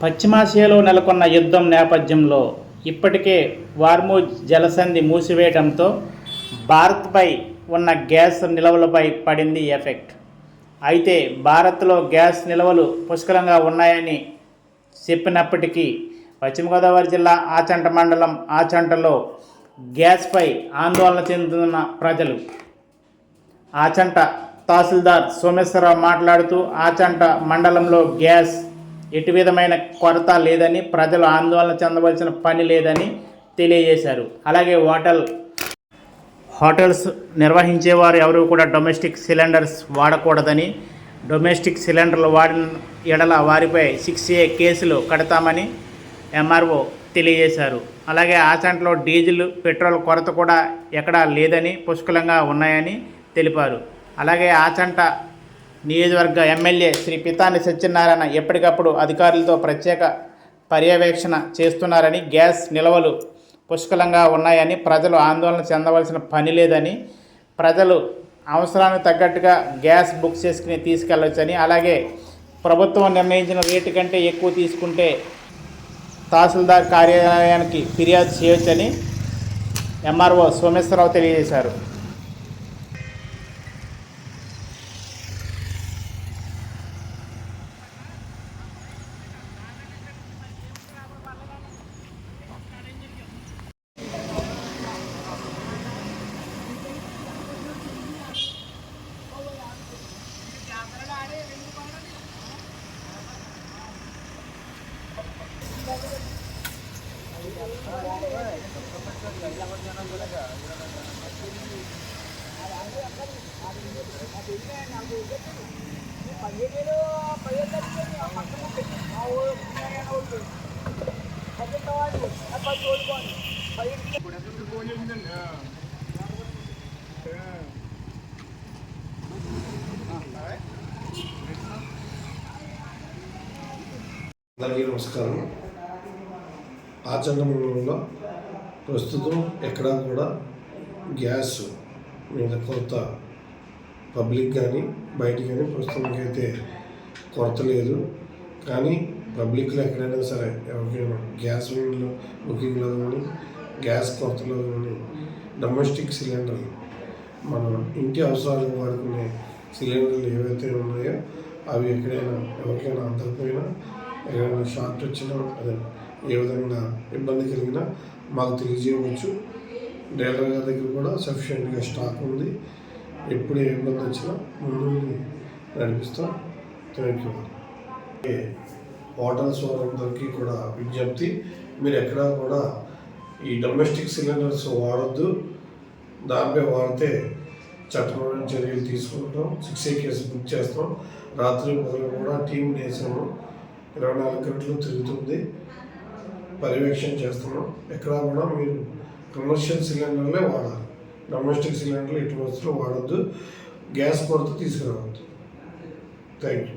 పశ్చిమాసియాలో నెలకొన్న యుద్ధం నేపథ్యంలో ఇప్పటికే హార్ముజ్ జలసంధి మూసివేయడంతో భారత్పై ఉన్న గ్యాస్ నిల్వలపై పడింది ఎఫెక్ట్. అయితే భారత్లో గ్యాస్ నిల్వలు పుష్కలంగా ఉన్నాయని చెప్పినప్పటికీ పశ్చిమ గోదావరి జిల్లా ఆచంట మండలం ఆచంటలో గ్యాస్పై ఆందోళన చెందుతున్న ప్రజలు. ఆచంట తహసీల్దార్ సోమేశ్వరరావు మాట్లాడుతూ ఆచంట మండలంలో గ్యాస్ ఎటు విధమైన కొరత లేదని, ప్రజలు ఆందోళన చెందవలసిన పని లేదని తెలియజేశారు. అలాగే హోటల్స్ నిర్వహించేవారు ఎవరు కూడా డొమెస్టిక్ సిలిండర్స్ వాడకూడదని, డొమెస్టిక్ సిలిండర్లు వాడిన ఎడల వారిపై 6A కేసులు కడతామని ఎంఆర్ఓ తెలియజేశారు. అలాగే ఆచంటలో డీజిల్, పెట్రోల్ కొరత కూడా ఎక్కడా లేదని, పుష్కలంగా ఉన్నాయని తెలిపారు. అలాగే ఆచంట నియోజకవర్గ ఎమ్మెల్యే శ్రీ పితాని సత్యనారాయణ ఎప్పటికప్పుడు అధికారులతో ప్రత్యేక పర్యవేక్షణ చేస్తున్నారని, గ్యాస్ నిల్వలు పుష్కలంగా ఉన్నాయని, ప్రజలు ఆందోళన చెందవలసిన పని లేదని, ప్రజలు అవసరానికి తగ్గట్టుగా గ్యాస్ బుక్ చేసుకుని తీసుకెళ్ళవచ్చని, అలాగే ప్రభుత్వం నిర్ణయించిన రేటు కంటే ఎక్కువ తీసుకుంటే తహసీల్దార్ కార్యాలయానికి ఫిర్యాదు చేయవచ్చని ఎంఆర్ఓ సోమేశ్వరరావు తెలియజేశారు. అందరికీ నమస్కారం. ఆచంట మండలంలో ప్రస్తుతం ఎక్కడా కూడా గ్యాస్ మీద కొరత పబ్లిక్ కానీ బయట కానీ ప్రస్తుతానికైతే కొరత లేదు. కానీ పబ్లిక్లో ఎక్కడైనా సరే ఎవరికైనా గ్యాస్ బుకింగ్లో కానీ గ్యాస్ కొరతలో కానీ డొమెస్టిక్ సిలిండర్లు మన ఇంటి అవసరాలకు వాడుకునే సిలిండర్లు ఏవైతే ఉన్నాయో అవి ఎక్కడైనా ఎవరికైనా అందరిపోయినా, ఎక్కడైనా షార్ట్ వచ్చినా, అదే ఏ విధంగా ఇబ్బంది కలిగినా మాకు తెలియజేయవచ్చు. డీలర్ గారి దగ్గర కూడా సఫిషియెంట్గా స్టాక్ ఉంది. ఎప్పుడు ఏ ఇబ్బంది వచ్చినా ముందు నడిపిస్తాం. Thank you. హోటల్స్ వారందరికీ కూడా విజ్ఞప్తి, మీరు ఎక్కడా కూడా ఈ డొమెస్టిక్ సిలిండర్స్ వాడొద్దు. దానిపై వాడితే చట్టపరమైన చర్యలు తీసుకుంటాం. 6A కేసు బుక్ చేస్తాం. రాత్రి మొదలు కూడా టీం వేసాము. 24 గంటలు తిరుగుతుంది, పర్యవేక్షణ చేస్తున్నాం. ఎక్కడా కూడా మీరు కమర్షియల్ సిలిండర్లే వాడాలి. డొమెస్టిక్ సిలిండర్లు ఎటువంటి వస్తువులు వాడద్దు. గ్యాస్ కొరత తీసుకురావద్దు. Thank you.